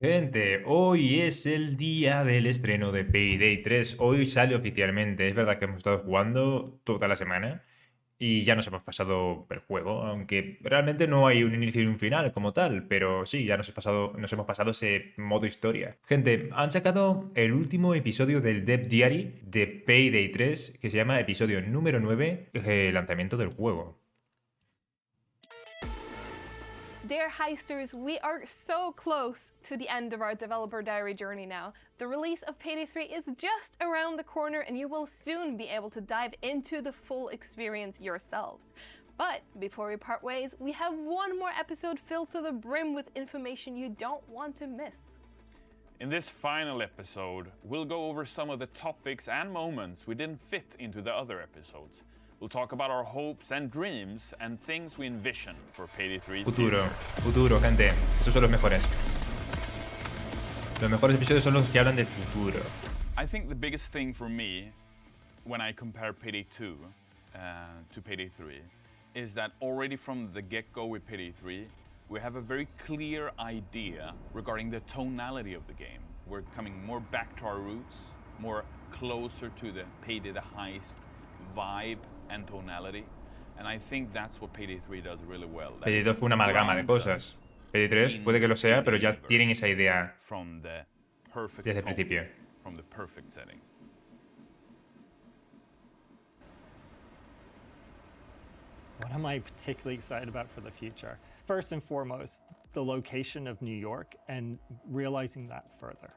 Gente, hoy es el día del estreno de Payday 3. Hoy sale oficialmente. Es verdad que hemos estado jugando toda la semana y ya nos hemos pasado el juego, aunque realmente no hay un inicio y un final como tal, pero sí, ya nos hemos pasado ese modo historia. Gente, han sacado el último episodio del Dev Diary de Payday 3, que se llama episodio número 9, lanzamiento del juego. Dear heisters, we are so close to the end of our developer diary journey now. The release of Payday 3 is just around the corner and you will soon be able to dive into the full experience yourselves. But before we part ways, we have one more episode filled to the brim with information you don't want to miss. In this final episode, we'll go over some of the topics and moments we didn't fit into the other episodes. We'll talk about our hopes and dreams and things we envision for Payday 3's Futuro, future. futuro, gente. Esos son los mejores. Los mejores episodios son los que hablan del futuro. I think the biggest thing for me when I compare Payday 2 to Payday 3 is that already from the get-go with Payday 3, we have a very clear idea regarding the tonality of the game. We're coming more back to our roots, more closer to the Payday the Heist vibe and tonality, and I think that's what Payday 3 does really well. Payday 2 fue una amalgama de cosas. Payday 3 puede que lo sea, pero ya tienen esa idea from the perfect desde el tone, principio. from the perfect setting. What am I particularly excited about for the future? First and foremost, the location of New York and realizing that further.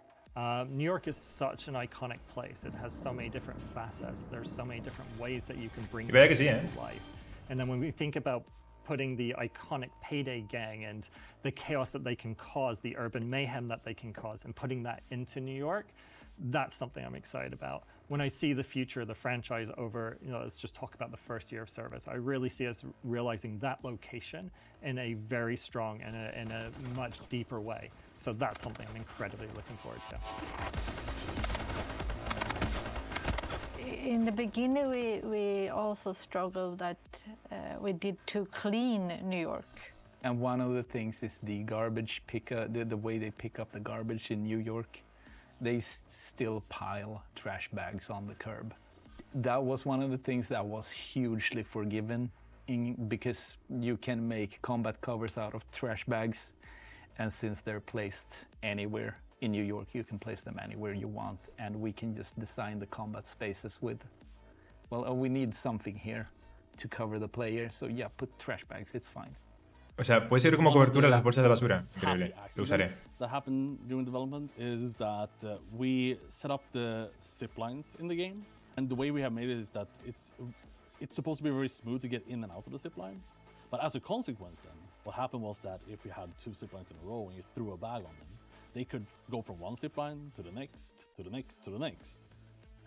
New York is such an iconic place. It has so many different facets. There's so many different ways that you can bring Y verdad que this sí, into life. And then when we think about putting the iconic Payday gang and the chaos that they can cause, the urban mayhem that they can cause, and putting that into New York, that's something I'm excited about. When I see the future of the franchise over, let's just talk about the first year of service. I really see us realizing that location in a very strong and in a much deeper way. So that's something I'm incredibly looking forward to. In the beginning, we also struggled that we did too clean New York. And one of the things is the garbage the way they pick up the garbage in New York. They still pile trash bags on the curb. That was one of the things that was hugely forgiven because you can make combat covers out of trash bags, and since they're placed anywhere in New York, you can place them anywhere you want, and we can just design the combat spaces with, well, we need something here to cover the player, so yeah, put trash bags, it's fine. O sea, puede ser como cobertura las bolsas de basura. Increíble. Lo usaré. That happened during development is that we set up the zip lines in the game, and the way we have made it is that it's supposed to be very smooth to get in and out of the zip line. But as a consequence, then what happened was that if you had two zip lines in a row and you threw a bag on them, they could go from one zip line to the next, to the next, to the next.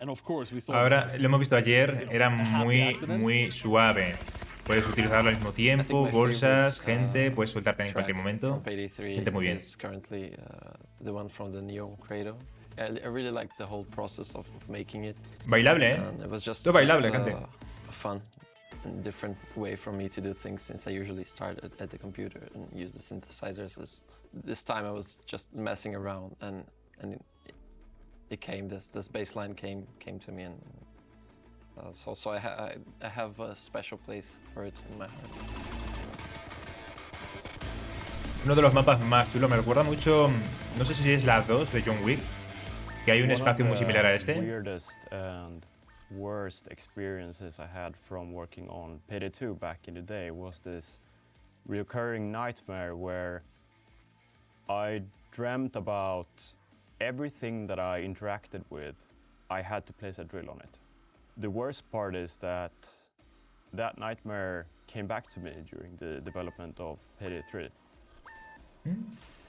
And of course, we saw. Ahora lo hemos visto ayer, era muy suave. Puedes utilizarlo al mismo tiempo, bolsas, gente, puedes soltarte en cualquier momento. Siente muy bien. Currently the one from the Neon Cradle. I really liked the whole process of making it. Bailable, It was just, Todo bailable, gente. a fun and different way for me to do things since I usually start at the computer and use the synthesizers. This time I was just messing around and it came, this bass line came to me, and so I have a special place for it in my heart. Uno de los mapas más chulos, me recuerda mucho, no sé si es la 2 de John Wick, que hay un espacio muy similar a este. Weirdest and worst experiences I had from working on Payday 2 back in the day was this recurring nightmare where I dreamt about everything that I interacted with, I had to place a drill on it. The worst part is that that nightmare came back to me during the development of Payday 3.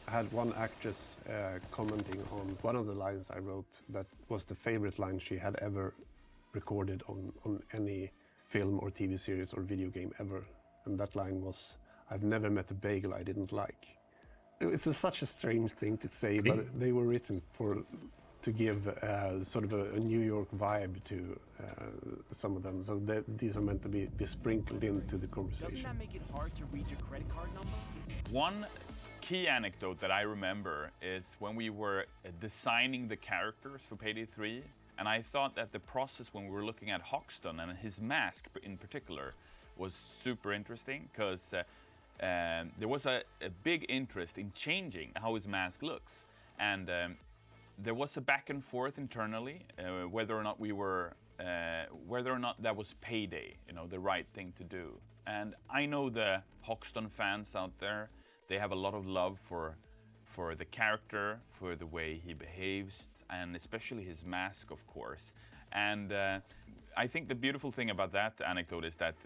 I had one actress commenting on one of the lines I wrote that was the favorite line she had ever recorded on any film or TV series or video game ever. And that line was, "I've never met a bagel I didn't like." It's such a strange thing to say, but they were written to give sort of a New York vibe to some of them. So these are meant to be sprinkled into the conversation. Doesn't that make it hard to read your credit card number? One key anecdote that I remember is when we were designing the characters for Payday 3, and I thought that the process when we were looking at Hoxton and his mask in particular was super interesting, because there was a big interest in changing how his mask looks, and there was a back and forth internally whether or not that was Payday, you know, the right thing to do. And I know the Hoxton fans out there, they have a lot of love for the character, for the way he behaves, and especially his mask, of course. And I think the beautiful thing about that anecdote is that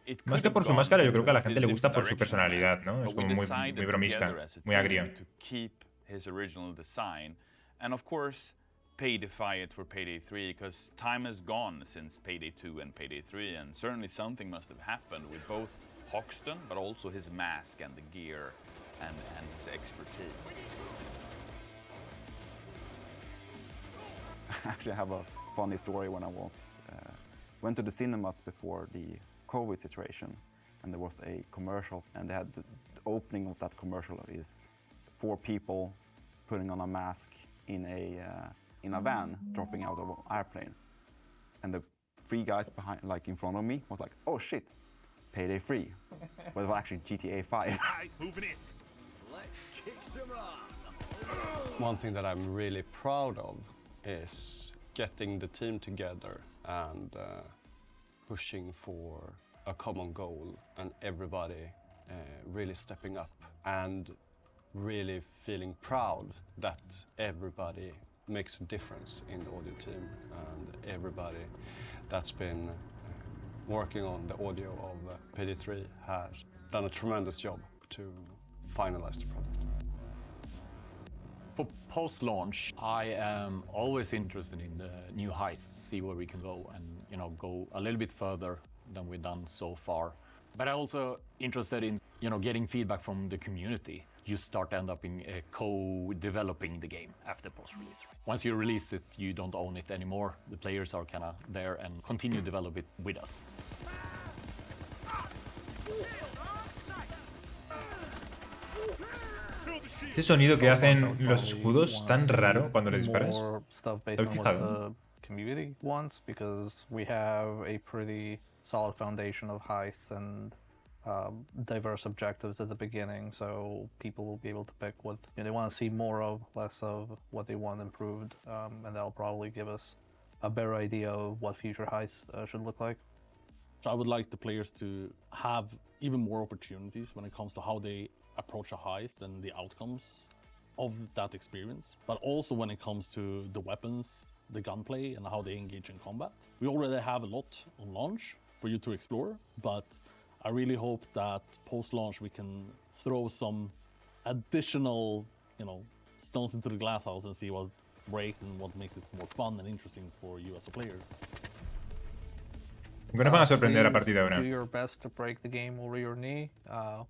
it Más que por su máscara, yo creo que a la gente le gusta por su personalidad, ¿no? Es como muy bromista, muy agrio. To keep his original design, and of course paydify it for Payday 3, because time has gone since Payday 2 and Payday 3, and certainly something must have happened with both Hoxton, but also his mask and the gear and his expertise. I actually have a funny story. When I went to the cinemas before the COVID situation, and there was a commercial, and they had the opening of that commercial is 4 people putting on a mask in a van dropping out of an airplane, and the 3 guys behind, like in front of me, was like, "Oh shit, Payday 3," but it was actually GTA 5. Moving in. Let's kick some ass. One thing that I'm really proud of is getting the team together and pushing for a common goal, and everybody really stepping up and really feeling proud that everybody makes a difference in the audio team, and everybody that's been working on the audio of Payday 3 has done a tremendous job to finalize the product. For post-launch, I am always interested in the new heists, see where we can go, and go a little bit further than we've done so far. But I'm also interested in getting feedback from the community. You end up in co-developing the game after post-release. Once you release it, you don't own it anymore. The players are kind of there and continue to develop it with us. Ese sonido que hacen los escudos tan raro cuando le disparas. More stuff based ¿Te has on what fijado? the community wants, because we have a pretty solid foundation of heists and diverse objectives at the beginning, so people will be able to pick what they want to see more of, less of what they want improved, and that'll probably give us a better idea of what future heists should look like. So I would like the players to have even more opportunities when it comes to how they approach a heist and the outcomes of that experience, but also when it comes to the weapons, the gunplay, and how they engage in combat. We already have a lot on launch for you to explore, but I really hope that post-launch we can throw some additional, stones into the glass house and see what breaks and what makes it more fun and interesting for you as a player. ¿Qué nos van a sorprender a partir de ahora? Do your best to break the game over your knee,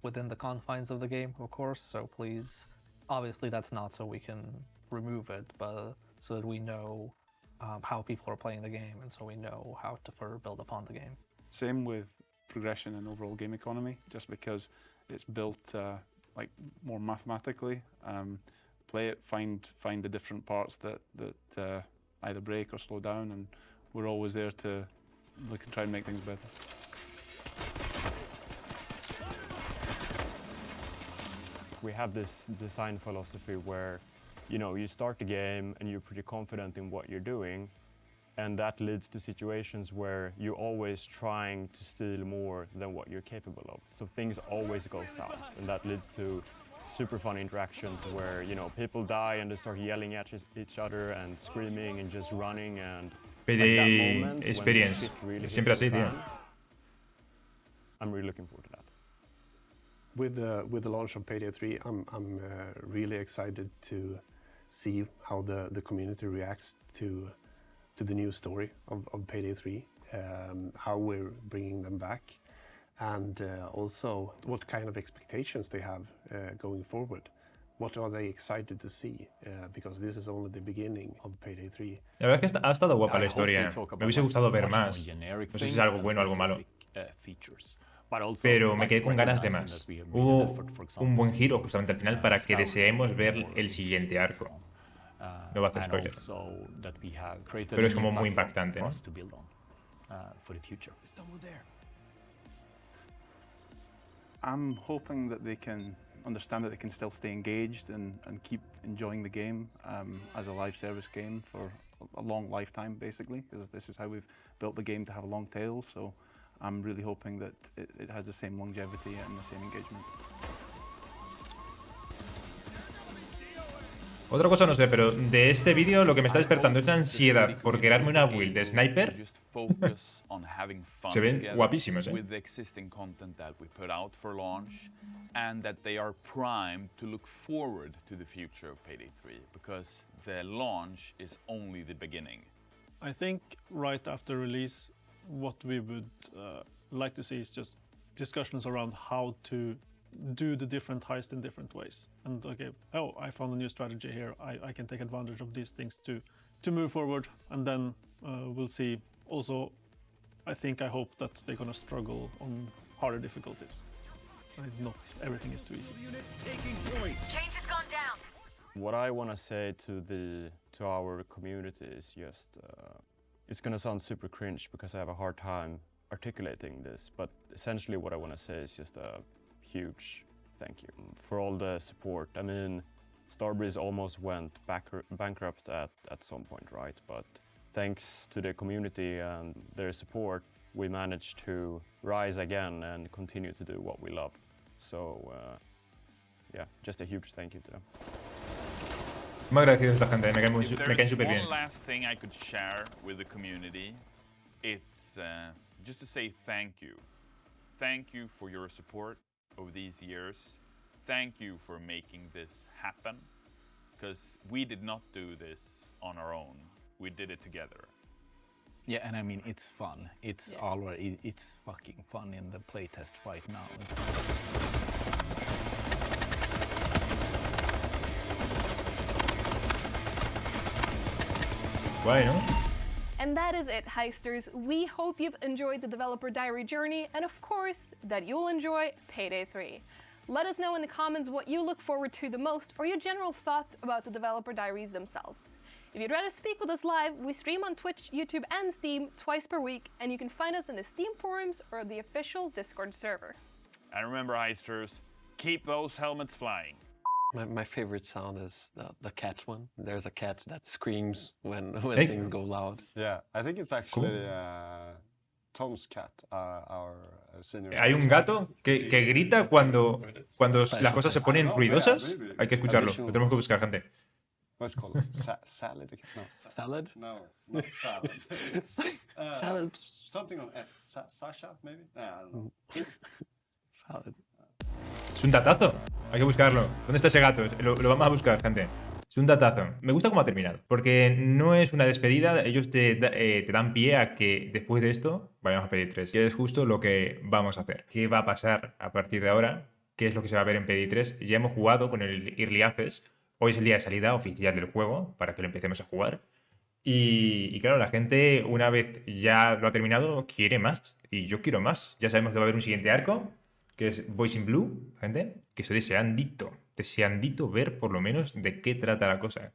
within the confines of the game, of course. So please, obviously that's not so we can remove it, but so that we know how people are playing the game, and so we know how to further build upon the game. Same with progression and overall game economy, just because it's built like more mathematically. Play it, find the different parts that either break or slow down, and we're always there to look and try and make things better. We have this design philosophy where you start the game and you're pretty confident in what you're doing, and that leads to situations where you're always trying to steal more than what you're capable of. So things always go south, and that leads to super fun interactions where people die and they start yelling at each other and screaming and just running, and Payday experience. Siempre así, tío. I'm really looking forward to that. With the launch of Payday 3, I'm really excited to see how the community reacts to the new story of Payday 3, how we're bringing them back, and also what kind of expectations they have going forward. What are they excited to see? Because this is only the beginning of Payday 3. La verdad es que ha estado guapa la historia. Me hubiese gustado ver más. No sé si es algo bueno o algo malo. Features. pero me quedé con ganas de más. Hubo un buen giro justamente al final para que deseemos ver el siguiente arco. No va a hacer spoilers, pero es como muy impactante, ¿no? I'm hoping that they can understand that they can still stay engaged and keep enjoying the game as a live service game for a long lifetime, basically, because this is how we've built the game to have a long tail. So I'm really hoping that it has the same longevity and the same engagement. Otra cosa no sé, pero de este vídeo lo que me está despertando es la ansiedad por crearme una build de sniper. Se ven guapísimos, ¿eh? With the existing content that we put out for launch, and that they are primed to look forward to the future of Payday 3, because the launch is only the beginning. I think right after release, what we would like to see is just discussions around how to do the different heists in different ways. And okay, oh, I found a new strategy here. I can take advantage of these things to move forward, and then we'll see. Also, I hope that they're gonna struggle on harder difficulties. Not everything is too easy. Change has gone down. What I want to say to our community is just, it's gonna sound super cringe because I have a hard time articulating this, but essentially what I want to say is just a huge thank you for all the support. I mean, Starbreeze almost went bankrupt at some point, right? But thanks to the community and their support, we managed to rise again and continue to do what we love. So, yeah, just a huge thank you to them. Muy agradecido a esta gente, me caen súper bien. One last thing I could share with the community, it's just to say thank you. Thank you for your support over these years. Thank you for making this happen, because we did not do this on our own. We did it together. Yeah, and I mean, it's fun. It's already, it's fucking fun in the playtest right now. Guay, ¿no? And that is it, heisters. We hope you've enjoyed the developer diary journey, and of course, that you'll enjoy Payday 3. Let us know in the comments what you look forward to the most, or your general thoughts about the developer diaries themselves. If you'd rather speak with us live, we stream on Twitch, YouTube, and Steam twice per week, and you can find us in the Steam forums or the official Discord server. And remember, heisters, keep those helmets flying. My favorite sound is the cat one. There's a cat that screams when Hey. things go loud. Yeah, I think it's actually Tom's cat, our senior. Hay un gato que grita cuando las cosas se ponen ruidosas. Hay que escucharlo, lo tenemos que buscar, gente. What's it called? Salad? No. Salad? No, not salad. Salad. Something on S. Sasha, maybe? I don't know. Salad. Es un datazo. Hay que buscarlo. ¿Dónde está ese gato? Lo vamos a buscar, gente. Es un datazo. Me gusta cómo ha terminado. Porque no es una despedida. Ellos te dan pie a que después de esto vayamos a Payday 3. Y es justo lo que vamos a hacer. ¿Qué va a pasar a partir de ahora? ¿Qué es lo que se va a ver en Payday 3? Ya hemos jugado con el Early Access. Hoy es el día de salida oficial del juego para que lo empecemos a jugar. Y claro, la gente, una vez ya lo ha terminado, quiere más. Y yo quiero más. Ya sabemos que va a haber un siguiente arco, que es Boys in Blue, gente, que estoy deseandito ver por lo menos de qué trata la cosa.